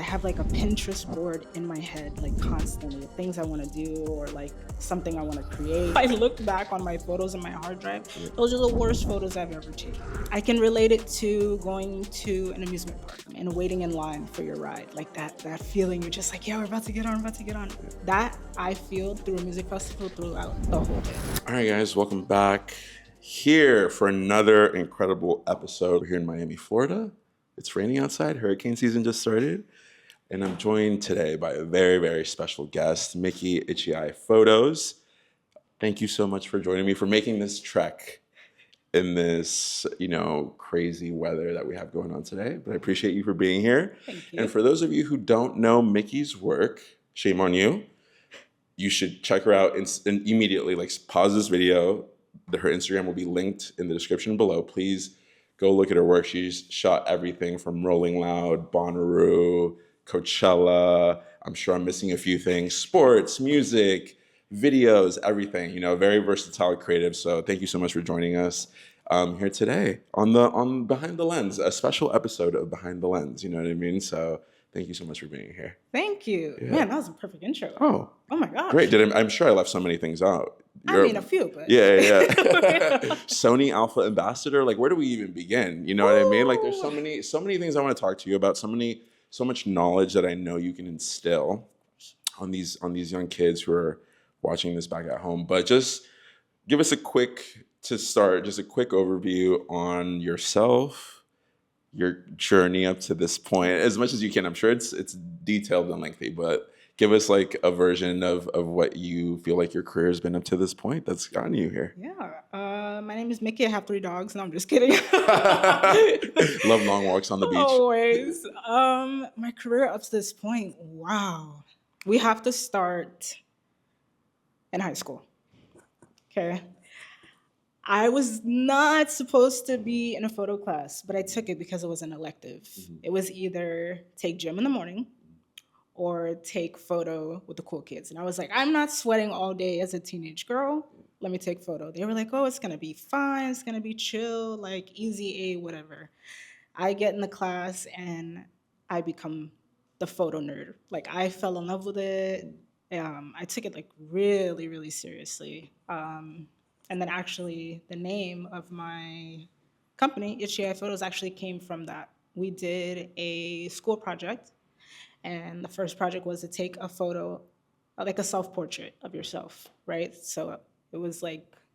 have like a Pinterest board in my head, like constantly, things I want to do or like something I want to create. I look back on my photos in my hard drive. Those are the worst photos I've ever taken. I can relate it to going to an amusement park and waiting in line for your ride. Like that feeling, you're just like, yeah, we're about to get on. That I feel through a music festival throughout the whole day. All right, guys, welcome back here for another incredible episode. We're here in Miami, Florida. It's raining outside. Hurricane season just started. And I'm joined today by a very, very special guest, Mickey Itchy Eye Photos. Thank you so much for joining me, for making this trek in this, crazy weather that we have going on today. But I appreciate you for being here. Thank you. And for those of you who don't know Mickey's work, shame on you. You should check her out and immediately, pause this video. Her Instagram will be linked in the description below. Please go look at her work. She's shot everything from Rolling Loud, Bonnaroo, Coachella. I'm sure I'm missing a few things. Sports, music, videos, everything. Very versatile creative. So thank you so much for joining us here today on Behind the Lens, a special episode of Behind the Lens. You know what I mean? So thank you so much for being here. Thank you. Yeah. Man, that was a perfect intro. Oh my gosh. Great. I'm sure I left so many things out. A few, but yeah. Sony Alpha Ambassador. Where do we even begin? You know what I mean? There's so many things I want to talk to you about. So much knowledge that I know you can instill on these young kids who are watching this back at home. But just give us a quick overview on yourself, your journey up to this point, as much as you can. I'm sure it's detailed and lengthy, but give us a version of what you feel like your career has been up to this point that's gotten you here. Yeah. My name is Mickey. I have 3 dogs. No, I'm just kidding. Love long walks on the beach. Always. My career up to this point, wow. We have to start in high school. Okay. I was not supposed to be in a photo class, but I took it because it was an elective. Mm-hmm. It was either take gym in the morning or take photo with the cool kids. And I was like, I'm not sweating all day as a teenage girl. Let me take photo. They were like, oh, it's going to be fine. It's going to be chill, easy A, whatever. I get in the class and I become the photo nerd. I fell in love with it. I took it really, really seriously. And then actually the name of my company, Itchy Eye Photos, actually came from that. We did a school project. And the first project was to take a photo, a self-portrait of yourself, right? So it was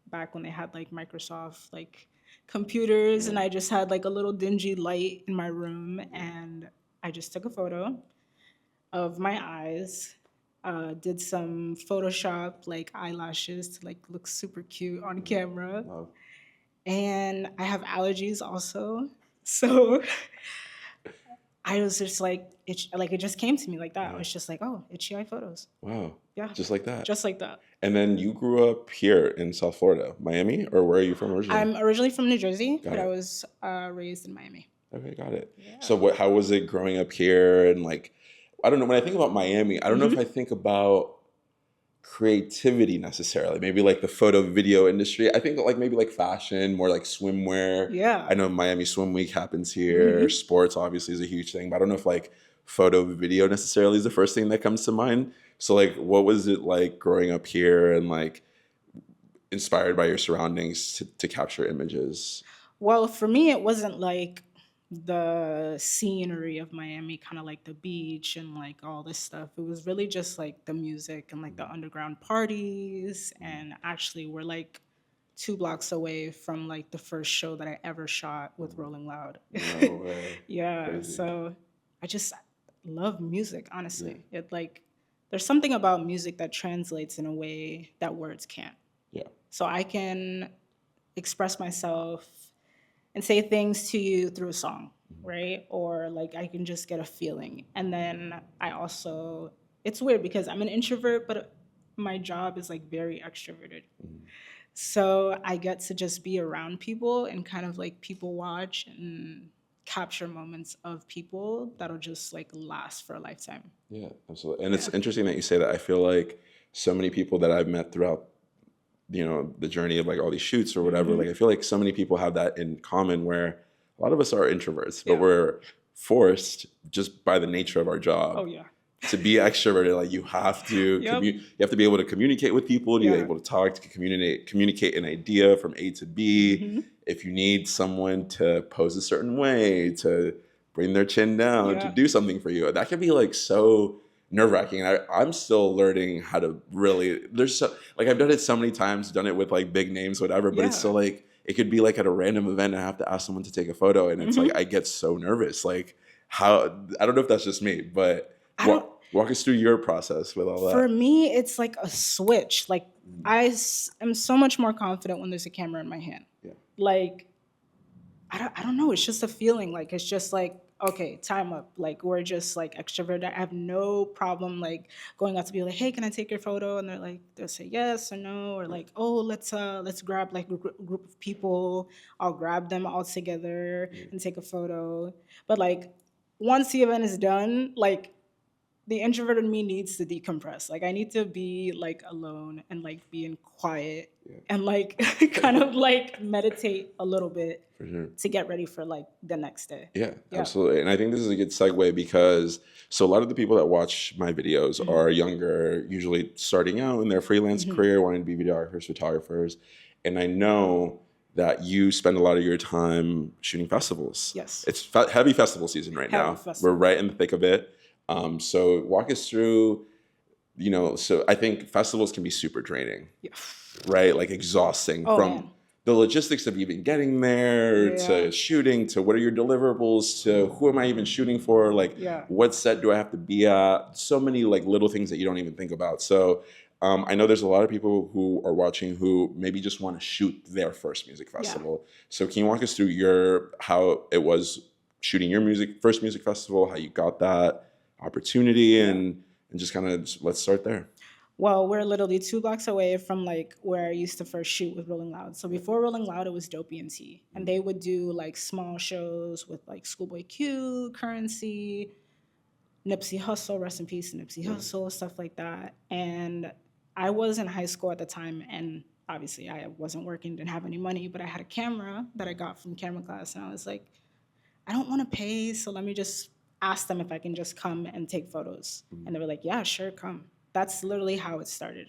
back when they had Microsoft computers, and I just had a little dingy light in my room, and I just took a photo of my eyes, did some Photoshop eyelashes to look super cute on camera. Wow. And I have allergies also, so I was just it just came to me like that. Yeah. I was just Itchy Eye Photos. Wow. Yeah. Just like that. Just like that. And then you grew up here in South Florida, Miami, or where are you from originally? I'm originally from New Jersey, but I was raised in Miami. Okay, got it. Yeah. So how was it growing up here? And I don't know, when I think about Miami, I don't know if I think about creativity necessarily. Maybe the photo video industry. I think maybe fashion, more swimwear. Yeah. I know Miami Swim Week happens here. Mm-hmm. Sports obviously is a huge thing, but I don't know if photo video necessarily is the first thing that comes to mind. So what was it like growing up here and inspired by your surroundings to capture images? Well, for me, it wasn't the scenery of Miami, kind of the beach and all this stuff. It was really just the music and the underground parties. And actually we're 2 blocks away from the first show that I ever shot with Rolling Loud. No way. Yeah. Crazy. So I just love music, honestly. Yeah. There's something about music that translates in a way that words can't. Yeah. So I can express myself and say things to you through a song, right? Or I can just get a feeling. And then I also, it's weird because I'm an introvert, but my job is very extroverted. Mm-hmm. So I get to just be around people and kind of people watch and capture moments of people that'll just last for a lifetime. Yeah, absolutely. And it's interesting that you say that. I feel so many people that I've met throughout the journey of all these shoots or whatever, I feel so many people have that in common where a lot of us are introverts, but we're forced just by the nature of our job Oh yeah. to be extroverted. Like you have to Yep. you have to be able to communicate with people, to be Yeah. able to talk, to communicate an idea from A to B. Mm-hmm. If you need someone to pose a certain way, to bring their chin down, to Yeah. do something for you, that can be like so nerve-wracking. I'm still learning how to really, there's so, like I've done it so many times, done it with like big names, whatever, but it's Yeah. still like, it could be like at a random event and I have to ask someone to take a photo, and it's like Mm-hmm. I get so nervous. Like how, I don't know if that's just me, but I don't. walk us through your process with all For that. me, it's like a switch. Like am so much more confident when there's a camera in my hand. Yeah. Like I don't know. It's just a feeling. Like it's just like okay, time up. Like we're just like extroverted. I have no problem like going out to be like, hey, can I take your photo? And they'll say yes or no, or like, oh, let's grab like a group of people. I'll grab them all together and take a photo. But like once the event is done, like the introverted me needs to decompress. Like I need to be like alone and like be in quiet and like kind of like meditate a little bit For sure. to get ready for like the next day. Yeah, absolutely. And I think this is a good segue because so a lot of the people that watch my videos are younger, usually starting out in their freelance career, wanting to be videographers, photographers. And I know that you spend a lot of your time shooting festivals. Yes. It's heavy festival season right Heavy now. festival. We're right in the thick of it. So walk us through, so I think festivals can be super draining, Yeah. right? Like exhausting Oh, from man. the logistics of even getting there to shooting to what are your deliverables to who am I even shooting for? Like what set do I have to be at? So many like little things that you don't even think about. So I know there's a lot of people who are watching who maybe just want to shoot their first music festival. So can you walk us through how it was shooting your first music festival, how you got that opportunity and just kind of let's start there. Well, we're literally 2 blocks away from like where I used to first shoot with Rolling Loud. So before Rolling Loud, it was Dope ENT, and they would do like small shows with like Schoolboy Q, Currency, Nipsey Hussle, rest in peace, Nipsey Hussle, stuff like that. And I was in high school at the time, and obviously I wasn't working, didn't have any money, but I had a camera that I got from camera class, and I was like, I don't want to pay, so let me just ask them if I can just come and take photos. And they were like, yeah, sure, come. That's literally how it started.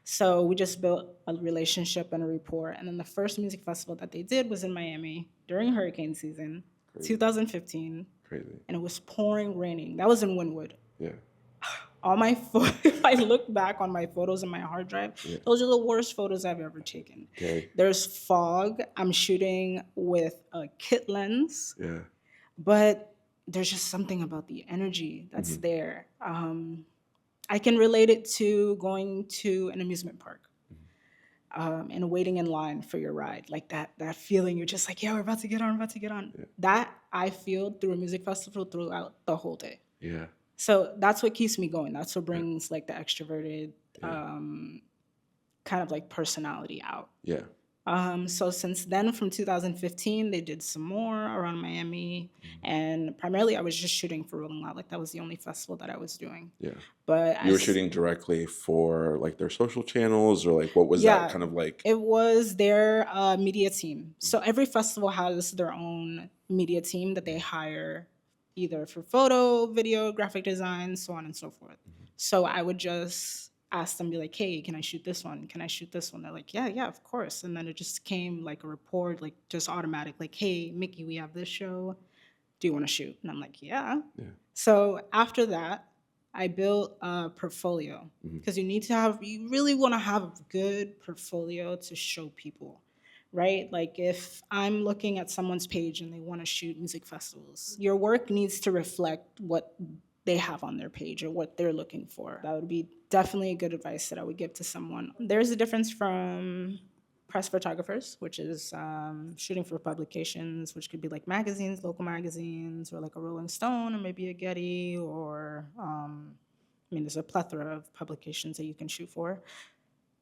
So we just built a relationship and a rapport. And then the first music festival that they did was in Miami during hurricane season, 2015. Crazy. And it was pouring, raining. That was in Wynwood. Yeah. All my if I look back on my photos in my hard drive, those are the worst photos I've ever taken. Okay. There's fog. I'm shooting with a kit lens. Yeah. But there's just something about the energy that's there. I can relate it to going to an amusement park and waiting in line for your ride. Like that feeling, you're just like, yeah, we're about to get on, Yeah. That I feel through a music festival throughout the whole day. Yeah. So that's what keeps me going. That's what brings like the extroverted kind of like personality out. Yeah. So since then, from 2015, they did some more around Miami, and primarily I was just shooting for Rolling Loud. Like that was the only festival that I was doing. Yeah. But you were shooting directly for like their social channels, or like what was that kind of like? It was their media team. So every festival has their own media team that they hire, either for photo, video, graphic design, so on and so forth. So I would just ask them, be like, hey, can I shoot this one? Can I shoot this one? They're like, yeah, of course. And then it just came like a report, like just automatic, like, hey, Mickey, we have this show. Do you want to shoot? And I'm like, yeah. So after that, I built a portfolio because you really want to have a good portfolio to show people, right? Like if I'm looking at someone's page and they want to shoot music festivals, your work needs to reflect what they have on their page or what they're looking for. That would be definitely a good advice that I would give to someone. There's a difference from press photographers, which is shooting for publications, which could be like magazines, local magazines, or like a Rolling Stone, or maybe a Getty, or there's a plethora of publications that you can shoot for,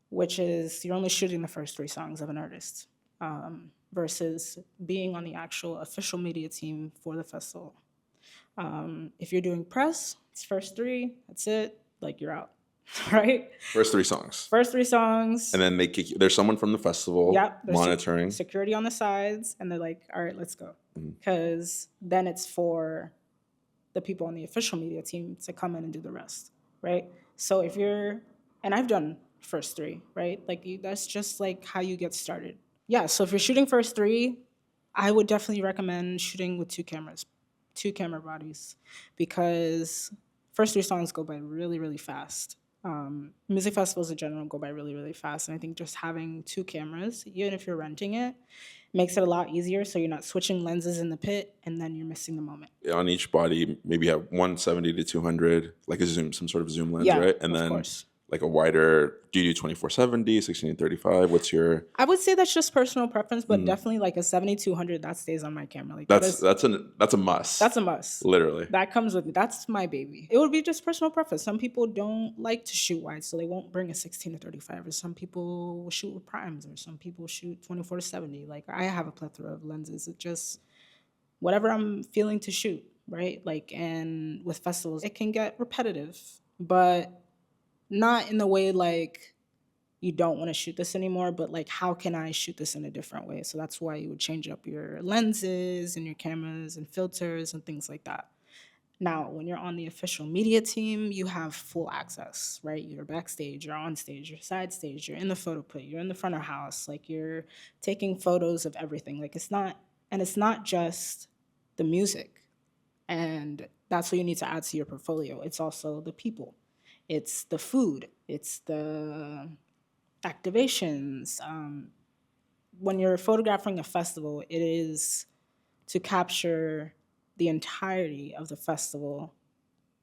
which is you're only shooting the first 3 songs of an artist, versus being on the actual official media team for the festival. If you're doing press, it's first 3, that's it, like you're out. right? First 3 songs. First 3 songs. And then they kick you. There's someone from the festival There's monitoring. security on the sides, and they're like, all right, let's go. Because then it's for the people on the official media team to come in and do the rest, right? So if you're, and I've done first 3, right? Like that's just like how you get started. Yeah, so if you're shooting first 3, I would definitely recommend shooting with 2 cameras, 2 camera bodies, because first 3 songs go by really, really fast. Music festivals in general go by really, really fast. And I think just having 2 cameras, even if you're renting it, makes it a lot easier, so you're not switching lenses in the pit and then you're missing the moment. On each body, maybe you have 170 to 200, like a zoom, some sort of zoom lens, Yeah, right? And of then course. like a wider, do you do 2470, 1635? What's your... I would say that's just personal preference, but definitely like a 7200 that stays on my camera. Like That's a must. that's a must. Literally. That comes with it. That's my baby. It would be just personal preference. Some people don't like to shoot wide, so they won't bring a 16 to 35. Or some people will shoot with primes, or some people shoot 24 to 70. Like I have a plethora of lenses. It just whatever I'm feeling to shoot, right? Like, and with festivals, it can get repetitive, but not in the way like you don't want to shoot this anymore, but like how can I shoot this in a different way? So that's why you would change up your lenses and your cameras and filters and things like that. Now, when you're on the official media team, you have full access, right? You're backstage, you're on stage, you're side stage, you're in the photo pit, you're in the front of house, like you're taking photos of everything. Like it's not just the music. And that's what you need to add to your portfolio. It's also the people. It's the food. It's the activations. When you're photographing a festival, it is to capture the entirety of the festival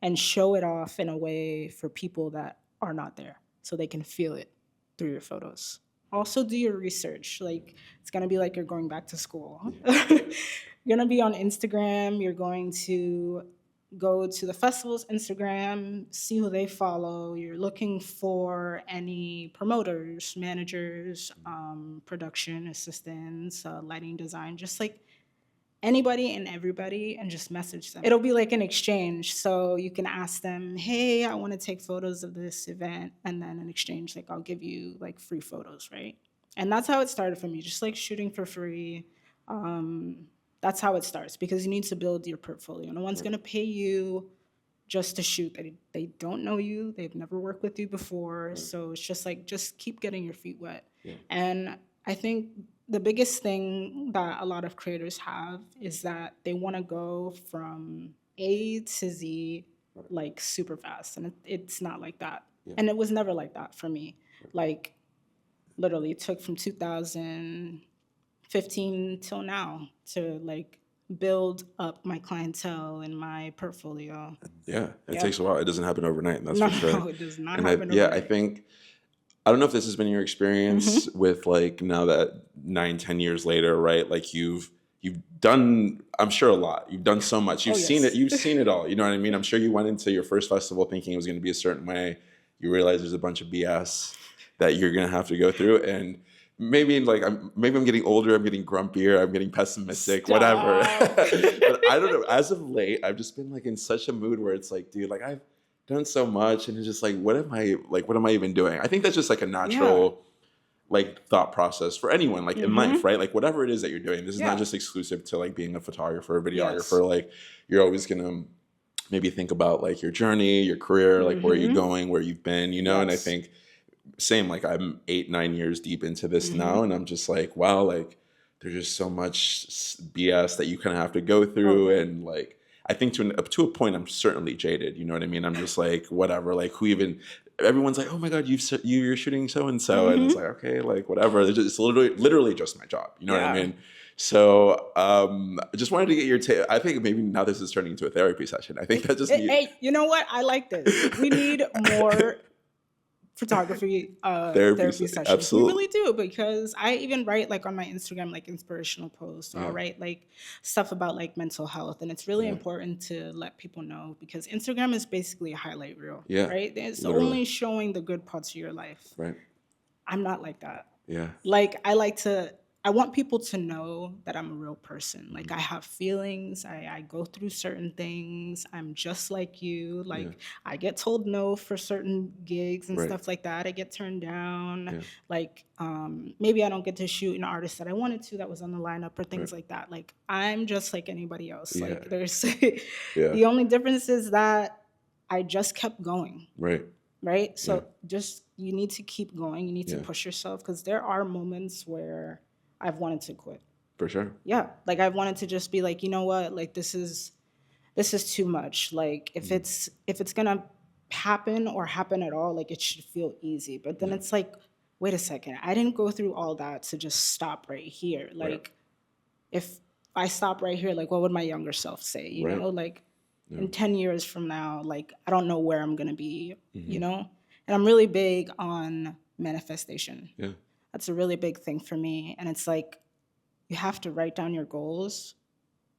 and show it off in a way for people that are not there so they can feel it through your photos. Also do your research. Like it's going to be like you're going back to school. You're going to be on Instagram. You're going to go to the festival's Instagram, see who they follow. You're looking for any promoters, managers, production assistants, lighting design, just like anybody and everybody, and just message them. It'll be like an exchange. So you can ask them, hey, I want to take photos of this event. And then in exchange, like I'll give you like free photos, right? And that's how it started for me, just like shooting for free. That's how it starts, because you need to build your portfolio. No one's going to pay you just to shoot. They don't know you. They've never worked with you before. So it's just like, just keep getting your feet wet. Yeah. And I think the biggest thing that a lot of creators have is that they want to go from A to Z like super fast. And it's not like that. Yeah. And it was never like that for me. Like literally it took from 2015 till now to like build up my clientele and my portfolio. Yeah, it takes a while. It doesn't happen overnight, that's for sure. No, it does not happen overnight. Yeah, I think, I don't know if this has been your experience with like now that 9-10 years later, right? Like you've done, I'm sure, a lot. You've done so much. You've seen it. You've seen it all. You know what I mean? I'm sure you went into your first festival thinking it was going to be a certain way. You realize there's a bunch of BS that you're going to have to go through. And maybe like I'm getting older, I'm getting grumpier, I'm getting pessimistic, whatever. But I don't know. As of late, I've just been like in such a mood where it's like, dude, like I've done so much, and it's just like, what am I even doing? I think that's just like a natural like thought process for anyone, like in life, right? Like whatever it is that you're doing, this is not just exclusive to like being a photographer, a videographer. Like you're always gonna maybe think about like your journey, your career, like where you're going, where you've been, you know. And I think same, like I'm 8-9 years deep into this now, and I'm just like, wow, like there's just so much BS that you kind of have to go through. And like I think to a point I'm certainly jaded, you know what I mean? I'm just like, whatever, like who even, everyone's like, oh my God, you're shooting so and so, and it's like, okay, like whatever. It's literally just my job, you know what I mean? So I just wanted to get your take. I think maybe now this is turning into a therapy session. I think that just hey, you know what? I like this. We need more photography therapy sessions. Absolutely. We really do, because I even write like on my Instagram like inspirational posts. I'll write like stuff about like mental health, and it's really important to let people know, because Instagram is basically a highlight reel, right? It's only showing the good parts of your life. Right. I'm not like that. Yeah. Like I like to I want people to know that I'm a real person. Like I have feelings. I go through certain things. I'm just like you. Yeah. Like I get told no for certain gigs and Right. stuff like that. I get turned down. Yeah. Like maybe I don't get to shoot an artist that I wanted to that was on the lineup or things Right. like that. Like I'm just like anybody else. Yeah. Like there's Yeah. the only difference is that I just kept going. Right. Right. So Yeah. just you need to keep going. You need to Yeah. push yourself because there are moments where I've wanted to quit. For sure. Yeah. Like I've wanted to just be like, you know what? Like this is too much. Like if it's gonna happen or happen at all, like it should feel easy. But then it's like, wait a second, I didn't go through all that to just stop right here. Like if I stop right here, like what would my younger self say? You know, like in 10 years from now, like I don't know where I'm gonna be, you know? And I'm really big on manifestation. Yeah. That's a really big thing for me. And it's like you have to write down your goals,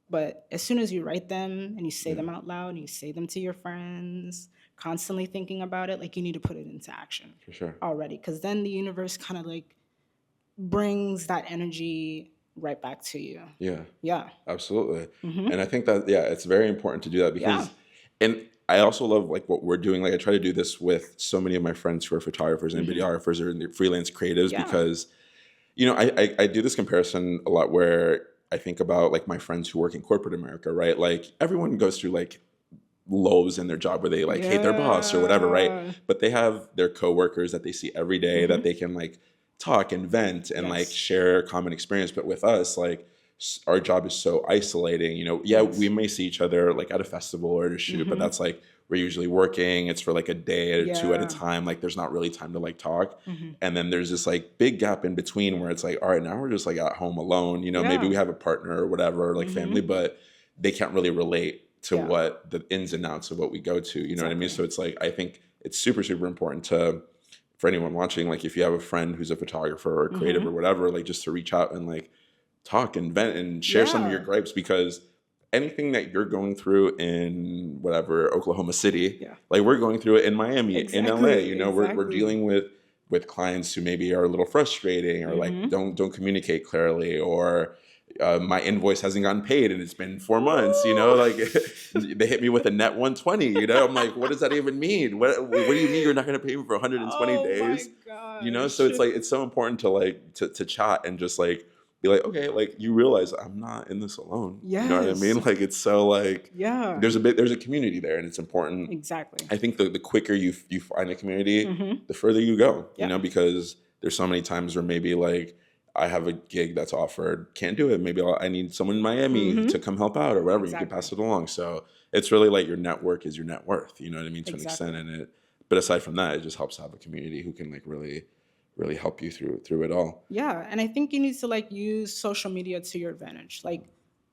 but as soon as you write them and you say them out loud and you say them to your friends, constantly thinking about it, like you need to put it into action. For sure. Already. Because then the universe kind of like brings that energy right back to you. Yeah. Yeah. Absolutely. And I think that, it's very important to do that because, and I also love like what we're doing. Like I try to do this with so many of my friends who are photographers and videographers or freelance creatives because, you know, I do this comparison a lot where I think about like my friends who work in corporate America, right? Like everyone goes through like lows in their job where they like hate their boss or whatever, right? But they have their coworkers that they see every day that they can like talk and vent and like share a common experience. But with us, like our job is so isolating, you know, we may see each other like at a festival or at a shoot, but that's like, we're usually working. It's for like a day or two at a time. Like there's not really time to like talk. And then there's this like big gap in between where it's like, all right, now we're just like at home alone. You know, maybe we have a partner or whatever, like family, but they can't really relate to what the ins and outs of what we go to. You know what I mean? So it's like, I think it's super, super important for anyone watching, like if you have a friend who's a photographer or creative or whatever, like just to reach out and like talk and vent and share some of your gripes because anything that you're going through in whatever Oklahoma City, like we're going through it in Miami, in LA. You know, we're dealing with clients who maybe are a little frustrating or like don't communicate clearly, or my invoice hasn't gotten paid and it's been 4 months. You know, like they hit me with a net 120. You know, I'm like, what does that even mean? What do you mean you're not going to pay me for 120 days? You know, so it's like it's so important to like to chat and just like be like, okay, like you realize I'm not in this alone. You know what I mean? Like it's so like there's a community there and it's important. Exactly. I think the quicker you find a community, the further you go. You know, because there's so many times where maybe like I have a gig that's offered, can't do it. Maybe I need someone in Miami to come help out or whatever. You can pass it along. So it's really like your network is your net worth. You know what I mean? To an extent, but aside from that, it just helps to have a community who can like really help you through it all. Yeah, and I think you need to like use social media to your advantage. Like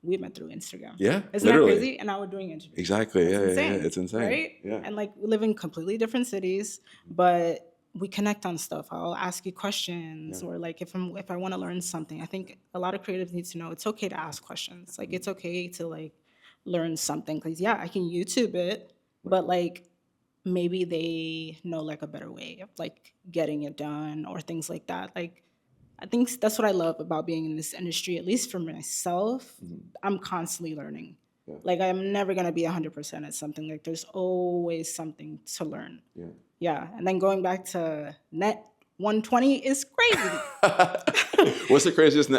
we met through Instagram. Yeah, isn't that crazy? And now we're doing interviews. Exactly. It's insane, it's insane. Right? Yeah. And like we live in completely different cities, but we connect on stuff. I'll ask you questions, or like if I want to learn something. I think a lot of creatives need to know it's okay to ask questions. Like it's okay to like learn something because I can YouTube it, but like maybe they know like a better way of like getting it done or things like that. Like I think that's what I love about being in this industry, at least for myself. I'm constantly learning. Like I'm never going to be 100% at something. Like there's always something to learn. Yeah. And then going back to net 120 is crazy. What's the craziest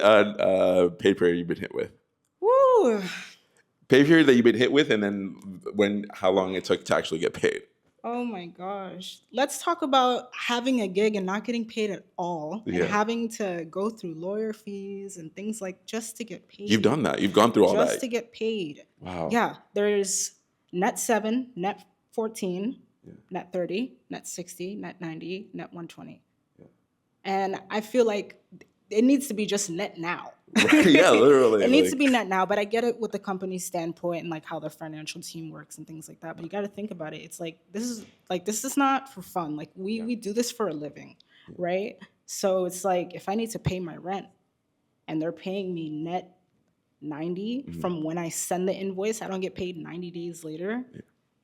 pay period you've been hit with? Woo. Pay period that you've been hit with, and then how long it took to actually get paid? Oh my gosh. Let's talk about having a gig and not getting paid at all and having to go through lawyer fees and things like just to get paid. You've done that. You've gone through all that. Just to get paid. Wow. Yeah. There's net 7, net 14, net 30, net 60, net 90, net 120. And I feel like it needs to be just net now. Yeah, literally. It needs to be net now, but I get it with the company's standpoint and like how the financial team works and things like that. But you got to think about it. It's like this is not for fun. Like we do this for a living, right? So it's like if I need to pay my rent and they're paying me net 90 from when I send the invoice, I don't get paid 90 days later.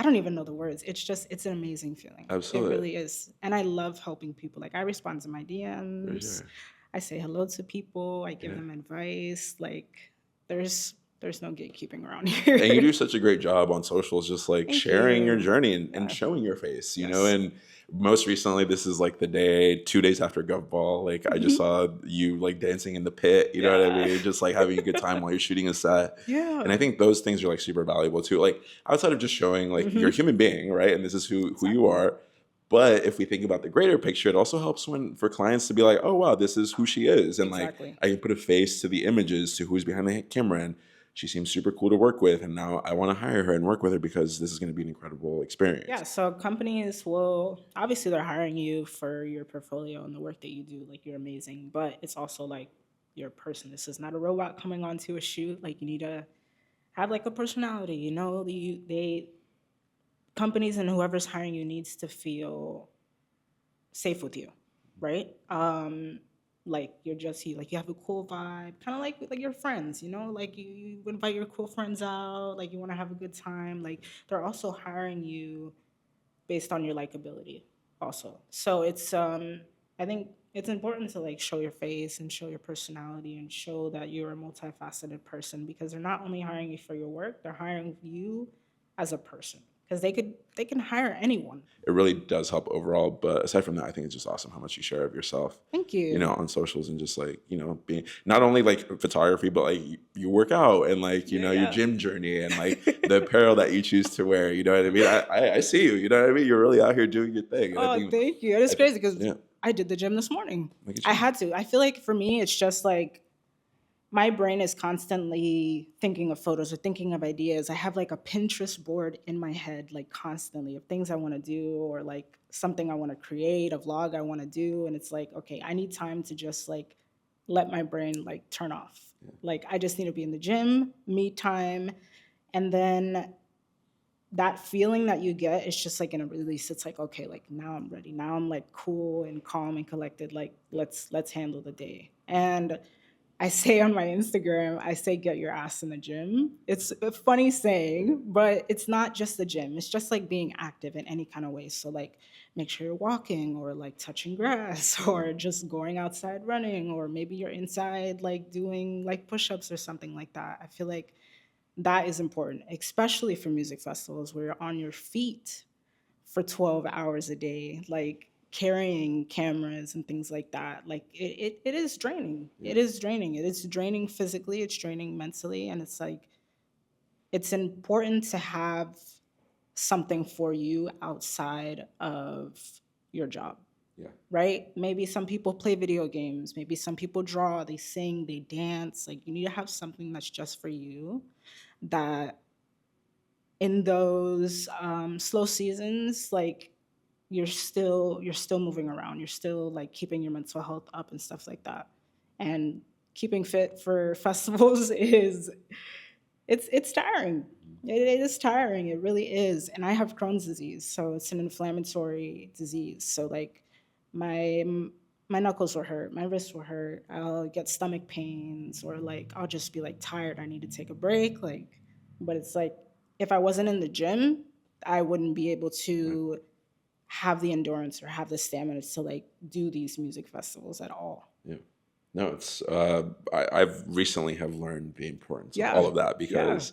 I don't even know the words. It's an amazing feeling. It Absolutely. really is. And I love helping people. Like I respond to my For DMs. sure. I say hello to people. I give Yeah. them advice. Like there's no gatekeeping around And you here. do such a great job on socials, just like Thank sharing your you. journey and Yeah. showing your face, Yes. and most recently, this is like the day, 2 days after Gov Ball. Like I just saw you like dancing in the pit, you know what I Yeah. mean? Just like having a good time while you're shooting a set. And I Yeah. think those things are like super valuable too. Like outside of just showing like you're a Hmm. human being, right? And this is who you Exactly. are. But if we think about the greater picture, it also helps when for clients to be like, oh wow, this is who she is. And like Exactly. I can put a face to the images to who's behind the camera. And she seems super cool to work with. And now I want to hire her and work with her because this is going to be an incredible experience. Yeah, so companies will obviously they're hiring you for your portfolio and the work that you do. Like you're amazing, but it's also like you're a person. This is not a robot coming onto a shoot. Like you need to have like a personality. You know, they companies and whoever's hiring you needs to feel safe with you, right? Like you're just like you have a cool vibe, kind of like your friends, you know, like you invite your cool friends out, like you want to have a good time. Like they're also hiring you based on your likability also. So it's I think it's important to like show your face and show your personality and show that you're a multifaceted person because they're not only hiring you for your work, they're hiring you as a person because they can hire anyone. It really does help overall. But aside from that, I think it's just awesome how much you share of yourself, Thank you. on socials and just like, being not only like photography, but like you work out and like, Yeah, your yeah. gym journey and like the apparel that you choose to wear. You know what I mean? I see you, you know what I mean? You're really out here doing your thing. And Oh, thank you. It is crazy because yeah, I did the gym this morning. look at I you. had to. I feel like for me, it's just like my brain is constantly thinking of photos or thinking of ideas. I have like a Pinterest board in my head, like constantly of things I want to do or like something I want to create, a vlog I want to do. And it's like, okay, I need time to just like let my brain like turn off. Like I just need to be in the gym, me time. And then that feeling that you get is just like in a release. It's like, okay, like now I'm ready. Now I'm like cool and calm and collected. Like let's handle the day. And I say on my Instagram, I say get your ass in the gym. It's a funny saying, but it's not just the gym. It's just like being active in any kind of way. So like make sure you're walking or like touching grass or just going outside running or maybe you're inside like doing like push-ups or something like that. I feel like that is important, especially for music festivals where you're on your feet for 12 hours a day, like carrying cameras and things like that. Like it is draining. Yeah. It is draining. It is draining physically, it's draining mentally. And it's like, it's important to have something for you outside of your job, Yeah. right? Maybe some people play video games. Maybe some people draw, they sing, they dance. Like you need to have something that's just for you that in those slow seasons, like you're still moving around. You're still like keeping your mental health up and stuff like that. And keeping fit for festivals is it's tiring. It is tiring. It really is. And I have Crohn's disease, so it's an inflammatory disease. So like my my knuckles will hurt, my wrists will hurt. I'll get stomach pains, or like I'll just be like tired. I need to take a break. Like, but it's like if I wasn't in the gym, I wouldn't be able to have the endurance or have the stamina to like do these music festivals at all. Yeah. No, it's I've recently have learned the importance of all Yeah, of that yeah, because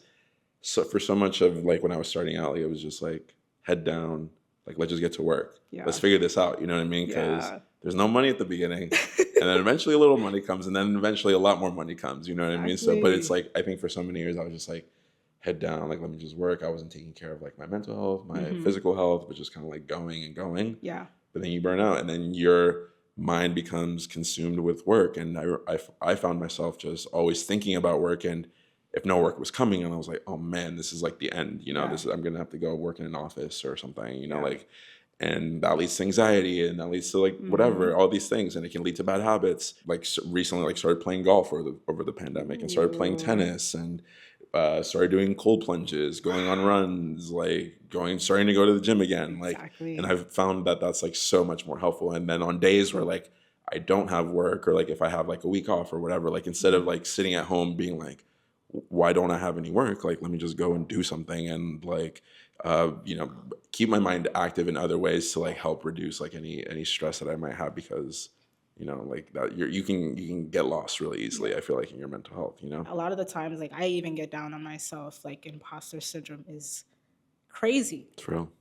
for so much of like when I was starting out, like, it was just like head down, like let's just get to work. yeah, Let's figure this out. You know what I mean? Because yeah. there's no money at the beginning, and then eventually a little money comes, and then eventually a lot more money comes. You know what I mean? So, but it's Exactly. like I think for so many years I was just like head down, like let me just work. I wasn't taking care of like my mental health, my Hmm. physical health, but just kind of like going and going. Yeah. But then you burn out, and then your mind becomes consumed with work. And I found myself just always thinking about work, and if no work was coming, and I was like, oh man, this is like the end. Yeah. This is I'm gonna have to go work in an office or something. Yeah. Like, and that leads to anxiety, and that leads to like Hmm. whatever, all these things, and it can lead to bad habits. Like recently, like started playing golf over the pandemic, and started playing Ooh. tennis, and started doing cold plunges, going on runs, like starting to go to the gym again, like. And Exactly. I've found that that's like so much more helpful. And then on days where like I don't have work, or like if I have like a week off or whatever, like instead of Mhm. like sitting at home being like, why don't I have any work? Like, let me just go and do something and like, keep my mind active in other ways to like help reduce like any stress that I might have, because like that you can get lost really easily. I feel like in your mental health. A lot of the times, like, I even get down on myself. Like, imposter syndrome is crazy. It's real.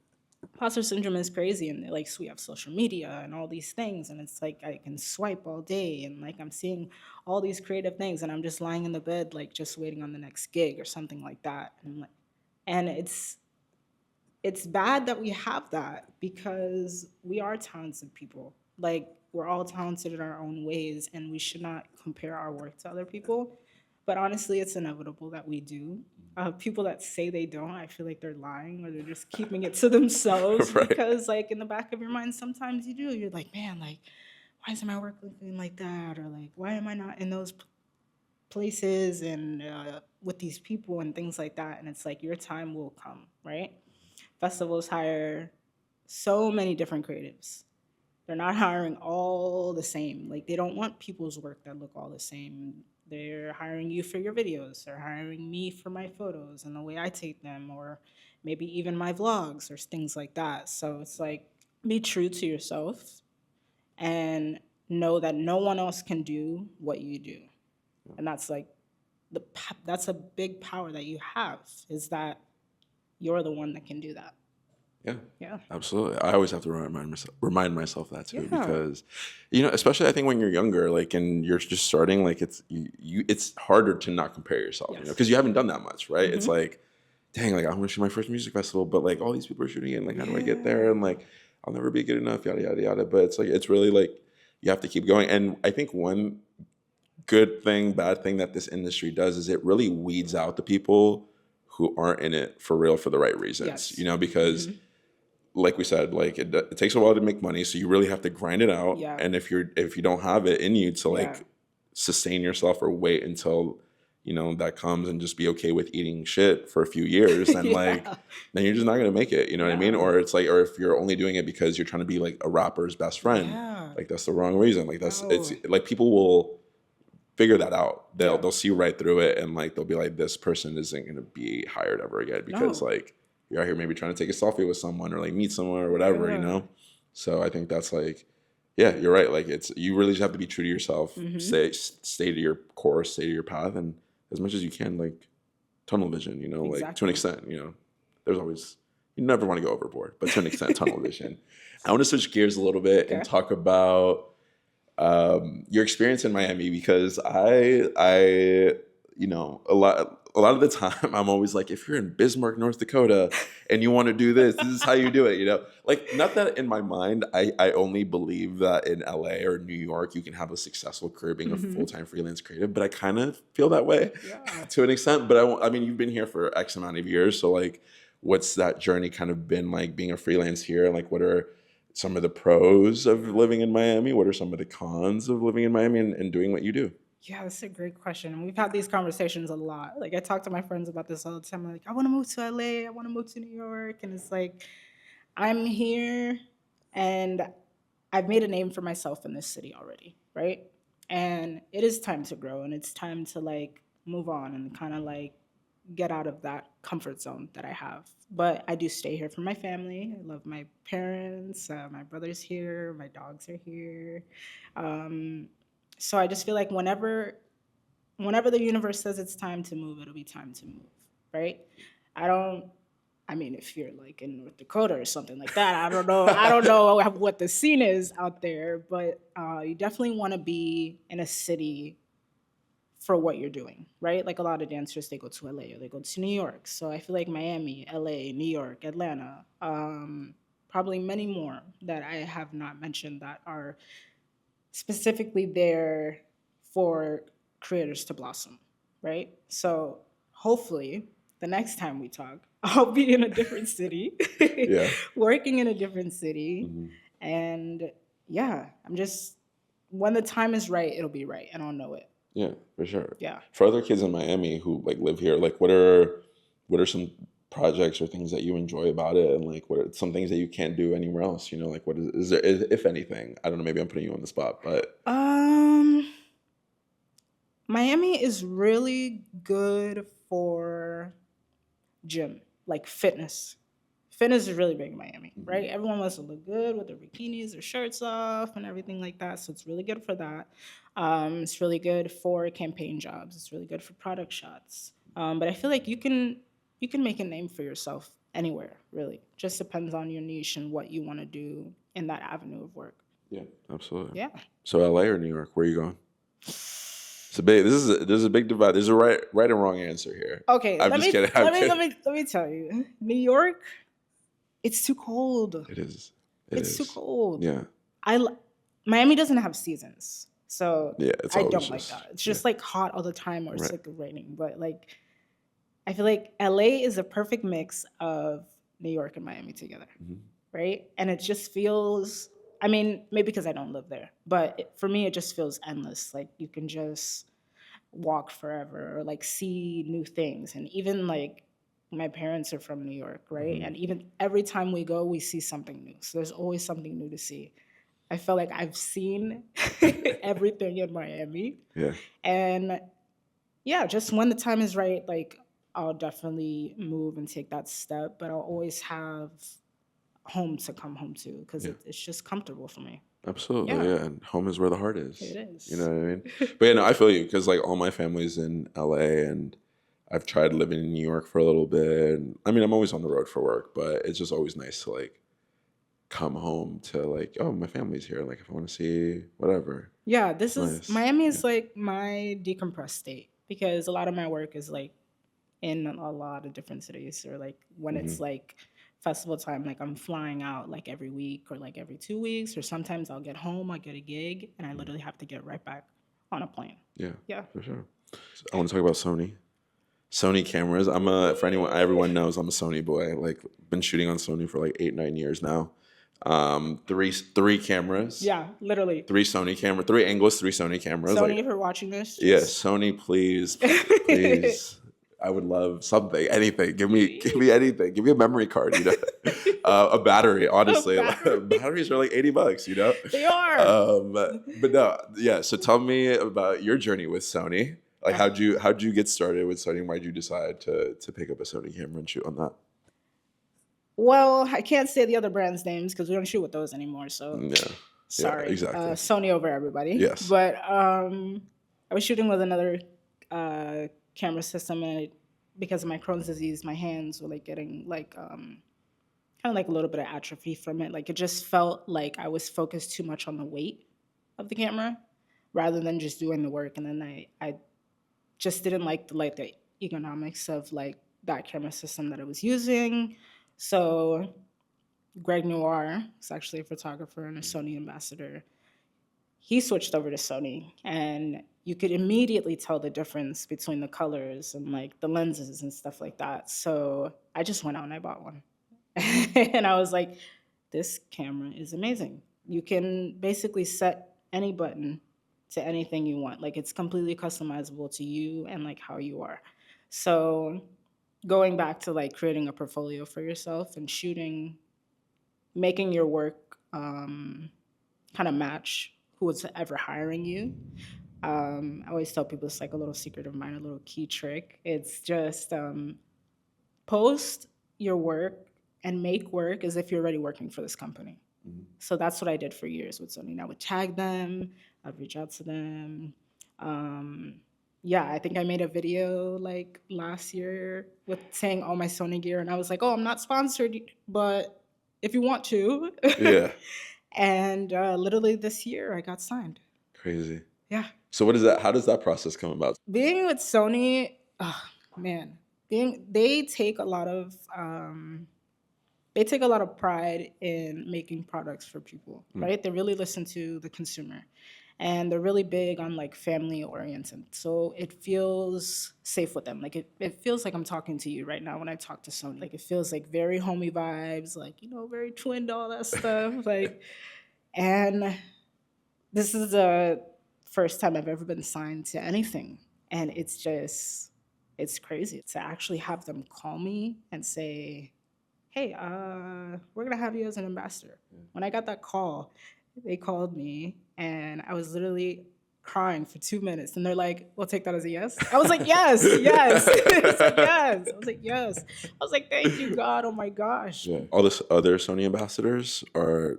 Imposter syndrome is crazy, and like, so we have social media and all these things, and it's like I can swipe all day, and like I'm seeing all these creative things, and I'm just lying in the bed, like just waiting on the next gig or something like that. And I'm like, and it's bad that we have that, because we are talented people. Like, we're all talented in our own ways, and we should not compare our work to other people. But honestly, it's inevitable that we do. People that say they don't, I feel like they're lying, or they're just keeping it to themselves. Right. Because, like, in the back of your mind, sometimes you do. You're like, man, like, why isn't my work looking like that? Or like, why am I not in those places and with these people and things like that? And it's like, your time will come, right? Festivals hire so many different creatives. They're not hiring all the same. Like, they don't want people's work that look all the same. They're hiring you for your videos. They're hiring me for my photos and the way I take them, or maybe even my vlogs or things like that. So it's like, be true to yourself and know that no one else can do what you do. And that's like that's a big power that you have, is that you're the one that can do that. Yeah, absolutely. I always have to remind myself that too, Yeah. because, especially I think when you're younger, like, and you're just starting, like, it's harder to not compare yourself, Yes. because you haven't done that much, right? It's like, dang, like, I want to shoot my first music festival, but like all these people are shooting it, and like, how do I get there? And like, I'll never be good enough, yada yada yada. But it's like, it's really like, you have to keep going. And I think one bad thing that this industry does is it really weeds out the people who aren't in it for real for the right reasons. Yes. Because like we said, like it takes a while to make money, so you really have to grind it out. Yeah. And if you don't have it in you to like Yeah. sustain yourself, or wait until that comes, and just be okay with eating shit for a few years, then like then you're just not gonna make it. You know what I mean? Or it's like, or if you're only doing it because you're trying to be like a rapper's best friend, like that's the wrong reason. Like it's like, people will figure that out. They'll see right through it, and like they'll be like, this person isn't gonna be hired ever again, because like you're out here maybe trying to take a selfie with someone, or like meet someone or whatever, So I think that's like, yeah, you're right. Like, you really just have to be true to yourself, stay to your course, stay to your path, and as much as you can, like, tunnel vision, like, to an extent, there's always, you never want to go overboard, but to an extent, tunnel vision. I want to switch gears a little bit and talk about your experience in Miami, because a lot of the time I'm always like, if you're in Bismarck, North Dakota, and you want to do this is how you do it, like, not that in my mind, I only believe that in LA or New York, you can have a successful career being a full-time freelance creative, but I kind of feel that way to an extent. But I mean, you've been here for X amount of years. So like, what's that journey kind of been like, being a freelance here? Like, what are some of the pros of living in Miami? What are some of the cons of living in Miami and doing what you do? Yeah, that's a great question. And we've had these conversations a lot. Like, I talk to my friends about this all the time. I'm like, I want to move to LA. I want to move to New York. And it's like, I'm here and I've made a name for myself in this city already, right? And it is time to grow, and it's time to like move on and kind of like get out of that comfort zone that I have. But I do stay here for my family. I love my parents. My brother's here. My dogs are here. Um, so I just feel like whenever the universe says it's time to move, it'll be time to move, right? I don't. I mean, if you're like in North Dakota or something like that, I don't know. I don't know what the scene is out there, but you definitely want to be in a city for what you're doing, right? Like, a lot of dancers, they go to LA or they go to New York. So I feel like Miami, LA, New York, Atlanta, probably many more that I have not mentioned that are specifically there for creators to blossom, right? So hopefully the next time we talk, I'll be in a different city, working in a different city. And yeah, I'm just, when the time is right, it'll be right, and I'll know it. Yeah, for sure. Yeah. For other kids in Miami who like live here, like, what are some projects or things that you enjoy about it, and like, what are some things that you can't do anywhere else? Like, what is there, if anything? I don't know. Maybe I'm putting you on the spot, but Miami is really good for gym, like fitness. Fitness is really big in Miami, right? Everyone wants to look good with their bikinis, their shirts off, and everything like that. So it's really good for that. It's really good for campaign jobs. It's really good for product shots. But I feel like you can make a name for yourself anywhere, really. Just depends on your niche and what you want to do in that avenue of work. Yeah, absolutely. Yeah. So LA or New York? Where are you going? It's a big. There's a big divide. There's a right and wrong answer here. Okay, I'm just kidding. I'm kidding. let me tell you. New York, it's too cold. It is. It's too cold. Yeah. Miami doesn't have seasons, so Yeah. It's I always don't like just, that. It's just like hot all the time, or it's Right. like raining. But like, I feel like LA is a perfect mix of New York and Miami together, Mhm. right? And it just feels. I mean, maybe because I don't live there, but for me, it just feels endless. Like you can just walk forever or like see new things. And even like my parents are from New York, right? Mhm. And even every time we go, we see something new. So there's always something new to see. I feel like I've seen everything in Miami. Yeah. And yeah, just when the time is right, like I'll definitely move and take that step, but I'll always have home to come home to because Yeah. it's just comfortable for me. Absolutely. Yeah. Yeah. And home is where the heart is. It is. You know what I mean? But yeah, no, I feel you because like all my family's in LA and I've tried living in New York for a little bit. And, I mean, I'm always on the road for work, but it's just always nice to like come home to like, oh, my family's here. Like if I want to see whatever. Yeah, It's nice. Miami is Yeah. like my decompressed state because a lot of my work is like in a lot of different cities or like when it's Mhm. like festival time, like I'm flying out like every week or like every 2 weeks, or sometimes I'll get home, I get a gig, and I literally have to get right back on a plane. Yeah. Yeah. For sure. I want to talk about Sony. Sony cameras. For everyone knows I'm a Sony boy. Like been shooting on Sony for like 8-9 years now. Three cameras. Yeah, literally. Three angles, three Sony cameras. Sony, Like if you're watching this, yeah, just Sony, please. I would love something, anything. Give me anything. Give me a memory card, a battery. Honestly, battery. batteries are like $80, They are. But no, yeah. So tell me about your journey with Sony. Like, how'd you get started with Sony? Why'd you decide to pick up a Sony camera and shoot on that? Well, I can't say the other brands' names because we don't shoot with those anymore. So Yeah, sorry, exactly. Sony over everybody. Yes. But I was shooting with another camera system, and because of my Crohn's disease, my hands were like getting like kind of like a little bit of atrophy from it. Like it just felt like I was focused too much on the weight of the camera rather than just doing the work. And then I just didn't like the economics of like that camera system that I was using. So Greg Noir is actually a photographer and a Sony ambassador. He switched over to Sony, and you could immediately tell the difference between the colors and like the lenses and stuff like that. So I just went out and I bought one. And I was like, this camera is amazing. You can basically set any button to anything you want. Like it's completely customizable to you and like how you are. So going back to like creating a portfolio for yourself and shooting, making your work kind of match who's ever hiring you. I always tell people it's like a little secret of mine, a little key trick. It's just post your work and make work as if you're already working for this company. Mhm. So that's what I did for years with Sony. And I would tag them, I'd reach out to them. Yeah, I think I made a video like last year with saying all my Sony gear, and I was like, "Oh, I'm not sponsored, but if you want to." Yeah. And literally this year, I got signed. Crazy. Yeah, So what is that? How does that process come about? being with Sony, oh, man, they take a lot of pride in making products for people, right? They really listen to the consumer, and they're really big on like family oriented. So it feels safe with them. Like it feels like I'm talking to you right now when I talk to Sony. Like it feels like very homey vibes, like very twin, all that stuff. Like, and this is the first time I've ever been signed to anything, and it's crazy to actually have them call me and say, hey, we're gonna have you as an ambassador. When I got that call, they called me and I was literally crying for 2 minutes, and they're like, "We'll take that as a yes." I was like, "Yes, yes." It's like, yes. I was like, "Yes." I was like, "Thank you, God. Oh my gosh." Yeah. All this other Sony ambassadors are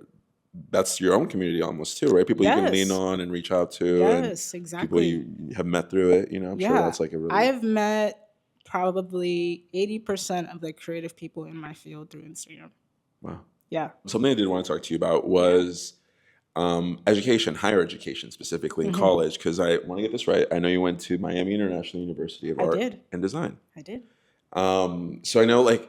that's your own community almost too, right? People you can lean Yes. on and reach out to, and Yes, people exactly. you have met through it. You know, I'm sure Yeah. that's like a really I've met probably 80% of the creative people in my field through Instagram. wow. Yeah. Something I did want to talk to you about was education, higher education, specifically in college, because I want to get this right. I know you went to Miami International University of I Art did. and Design. I did. So I know like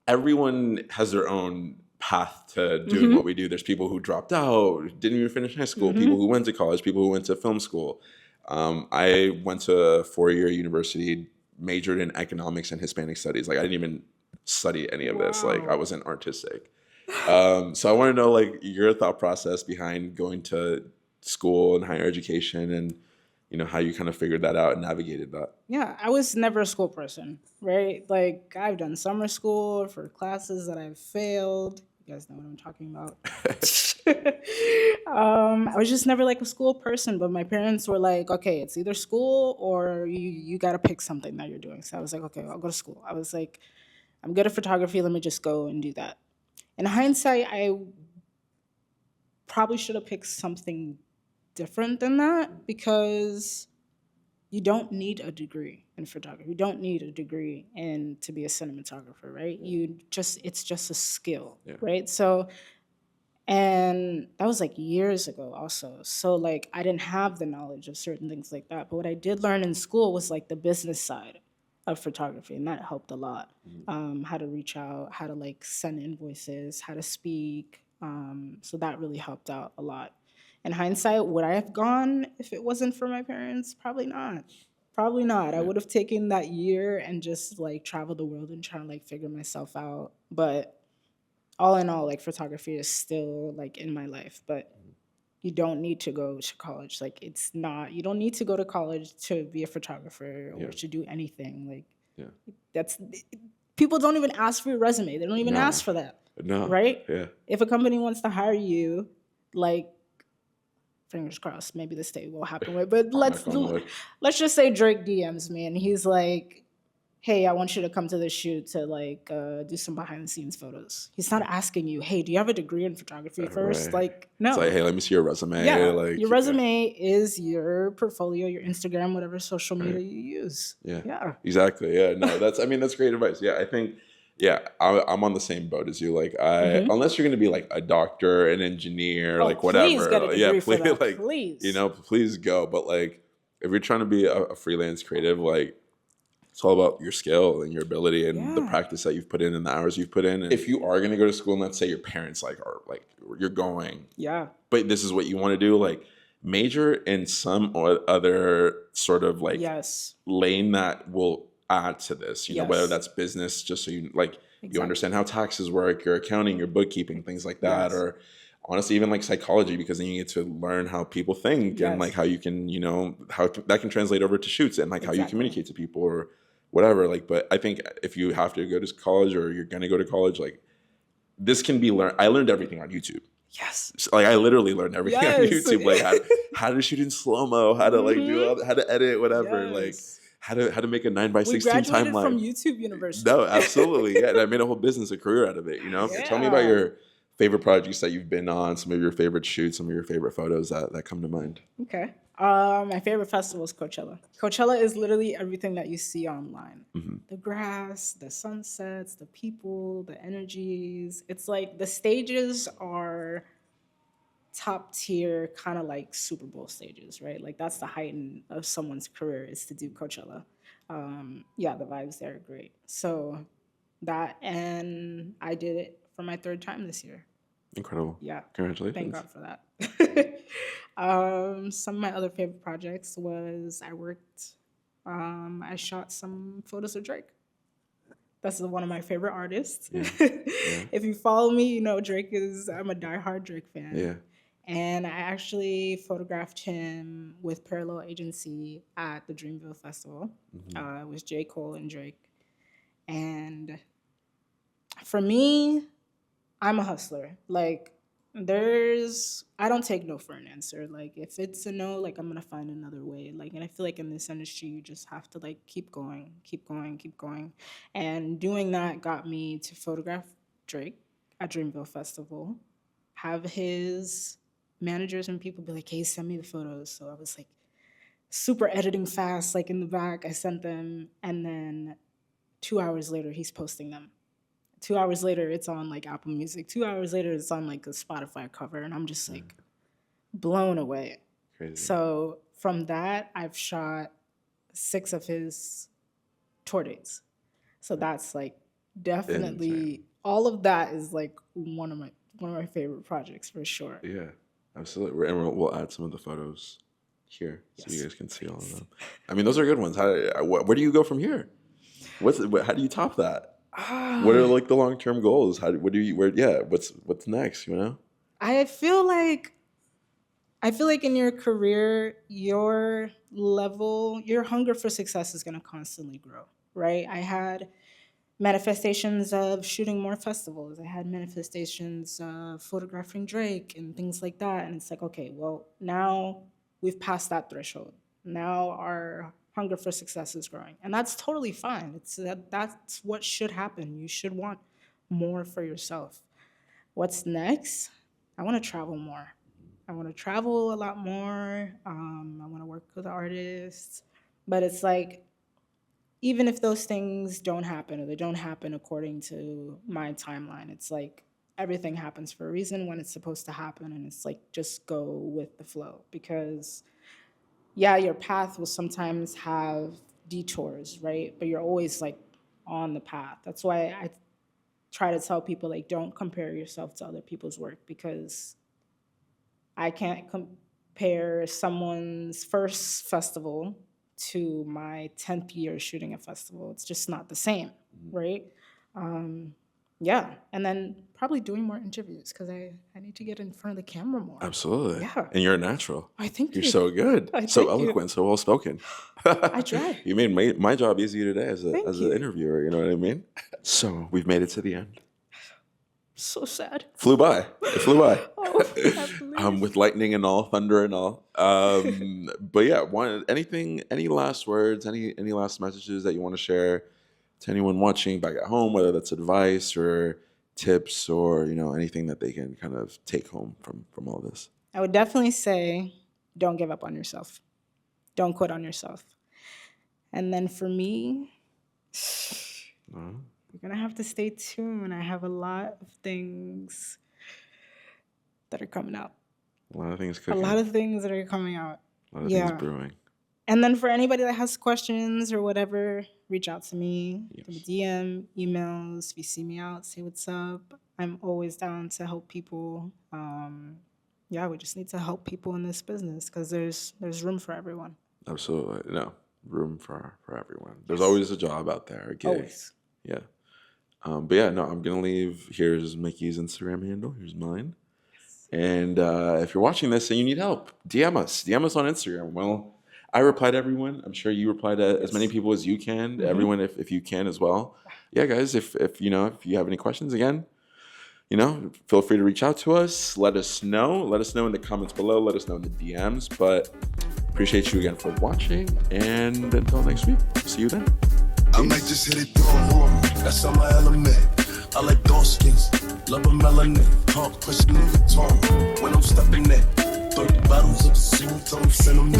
everyone has their own path to doing what we do. There's people who dropped out, didn't even finish high school, people who went to college, people who went to film school. I went to a 4-year university, majored in economics and Hispanic studies. Like I didn't even study any of this. Like I Wow. wasn't artistic. So I want to know like your thought process behind going to school and higher education, and you know how you kind of figured that out and navigated that. Yeah, I was never a school person, right? Like I've done summer school for classes that I've failed. You guys know what I'm talking about. I was just never like a school person, but my parents were like, "Okay, it's either school or you got to pick something that you're doing." So I was like, "Okay, I'll go to school." I was like, "I'm good at photography. Let me just go and do that." In hindsight, I probably should have picked something different than that because you don't need a degree in photography. You don't need a degree in to be a cinematographer, right? It's just a skill, Yeah. right? So, and that was like years ago also. So like I didn't have the knowledge of certain things like that. But what I did learn in school was like the business side of photography, and that helped a lot. How to reach out, how to like send invoices, how to speak. So that really helped out a lot. In hindsight, would I have gone if it wasn't for my parents? Probably not. Probably not. I Yeah. would have taken that year and just like traveled the world and try to like figure myself out. But all in all, like photography is still like in my life. But you don't need to go to college. Like it's not. You don't need to go to college to be a photographer or Yeah. to do anything. Like Yeah. that's people don't even ask for your resume. They don't even No. ask for that, No. right? Yeah. If a company wants to hire you, like fingers crossed, maybe this day will happen with. But Knock on wood. let's just say Drake DMs me and he's like, "Hey, I want you to come to this shoot to like do some behind the scenes photos." He's not asking you, "Hey, do you have a degree in photography first?" Right. Like, no. It's like, hey, let me see your resume. Yeah, Like, your resume is your portfolio, your Instagram, whatever social media Right. you use. Yeah. Yeah. Exactly. Yeah. No, that's. I mean, that's great advice. Yeah, I think. Yeah, I'm on the same boat as you. Like, unless you're going to be like a doctor, an engineer, Oh, like please whatever. get a Like, yeah, degree for please, that, like, please. please go. But like, if you're trying to be a freelance creative, like, it's all about your skill and your ability and the Yeah. practice that you've put in and the hours you've put in. And if you are going to go to school, and let's say your parents like are like you're going, Yeah. but this is what you want to do, like major in some or other sort of like Yes. lane that will add to this, you know, whether Yes. that's business, just so you like you Exactly. understand how taxes work, your accounting, your bookkeeping, things like that, Yes. or honestly even like psychology, because then you get to learn how people think and like Yes. how you can, you know, that can translate over to shoots and like how you Exactly. communicate to people or whatever. Like, but I think if you have to go to college or you're going to go to college, like this can be learned. I learned everything on YouTube. Yes. So, like I literally learned everything on Yes. YouTube, like how to shoot in slow mo, how to like do all, how to edit, whatever, like Yes. how to make a 9:16 We graduated timeline. from YouTube University. No, absolutely, yeah. And I made a whole business, a career out of it. You know, tell me about Yeah. your favorite projects that you've been on, some of your favorite shoots, some of your favorite photos that come to mind. Okay. My favorite festival is Coachella. Coachella is literally everything that you see online. The grass, the sunsets, the people, the energies. It's like the stages are top tier, kind of like Super Bowl stages, right? Like that's the height of someone's career is to do Coachella. Yeah, the vibes there are great. So that, and I did it for my third time this year. Incredible. Yeah. Congratulations. Thank God for that. Some of my other favorite projects was I shot some photos of Drake. That's one of my favorite artists. Yeah. If you follow me, you know I'm a diehard Drake fan. Yeah. And I actually photographed him with Parallel Agency at the Dreamville Festival. It was J. Cole and Drake. And for me, I'm a hustler. Like, I don't take no for an answer. Like if it's a no, like I'm gonna find another way. Like, and I feel like in this industry you just have to like keep going, keep going, keep going. And doing that got me to photograph Drake at Dreamville Festival, have his managers and people be like, hey, send me the photos. So I was like super editing fast, like in the back. I sent them, and then 2 hours later he's posting them. 2 hours later, it's on like Apple Music. 2 hours later, it's on like a Spotify cover, and I'm just like blown away. Crazy. So from that, I've shot 6 of his tour dates. So that's like definitely Insane. all of that is like one of my favorite projects for sure. Yeah, absolutely. And we'll add some of the photos here so Yes, you guys can see all of please. them. I mean, those are good ones. Where do you go from here? How do you top that? What are like the long-term goals? What's next, you know? I feel like in your career, your level, your hunger for success is going to constantly grow, right? I had manifestations of shooting more festivals. I had manifestations of photographing Drake and things like that. And it's like, okay, well, now we've passed that threshold. Now our hunger for success is growing. And that's totally fine. That's what should happen. You should want more for yourself. What's next? I want to travel more. I want to travel a lot more. I want to work with artists. But it's like, even if those things don't happen or they don't happen according to my timeline, it's like everything happens for a reason when it's supposed to happen. And it's like, just go with the flow. Because, yeah, your path will sometimes have detours, right? But you're always like on the path. That's why I try to tell people, like, don't compare yourself to other people's work, because I can't compare someone's first festival to my 10th year shooting a festival. It's just not the same, right? Yeah, and then probably doing more interviews, because I need to get in front of the camera more. Absolutely. Yeah. And you're a natural. I think You're so good. So thank you. eloquent, so well spoken. I try. You made my job easier today as Thank an you. interviewer, you know what I mean? So we've made it to the end. So sad. Flew by. It flew by. Oh, I believe. With lightning and all, thunder and all. But yeah, any last words, any last messages that you want to share to anyone watching back at home, whether that's advice or tips or, you know, anything that they can kind of take home from all this? I would definitely say, don't give up on yourself. Don't quit on yourself. And then for me, you're going to have to stay tuned. I have a lot of things that are coming out. A lot of things cooking. A lot of things that are coming out. A lot of things brewing. And then for anybody that has questions or whatever, reach out to me. Yes. DM, emails. If you see me out, say what's up. I'm always down to help people. We just need to help people in this business, because there's room for everyone. Absolutely. No, room for everyone. There's always a job out there, a gig. Always. Yeah. But yeah, no, I'm going to leave. Here's Mickey's Instagram handle. Here's mine. And if you're watching this and you need help, DM us. DM us on Instagram. Well, I reply to everyone. I'm sure you reply to as many people as you can. Everyone, if you can as well. Yeah, guys, if you have any questions, again, feel free to reach out to us. Let us know. Let us know in the comments below. Let us know in the DMs. But appreciate you again for watching. And until next week, see you then. I might just hit it raw. That's on my element. I like dark skins, love a melanin. Talk, pushing in the tongue when I'm stepping there. 30 bottles of the same time, send them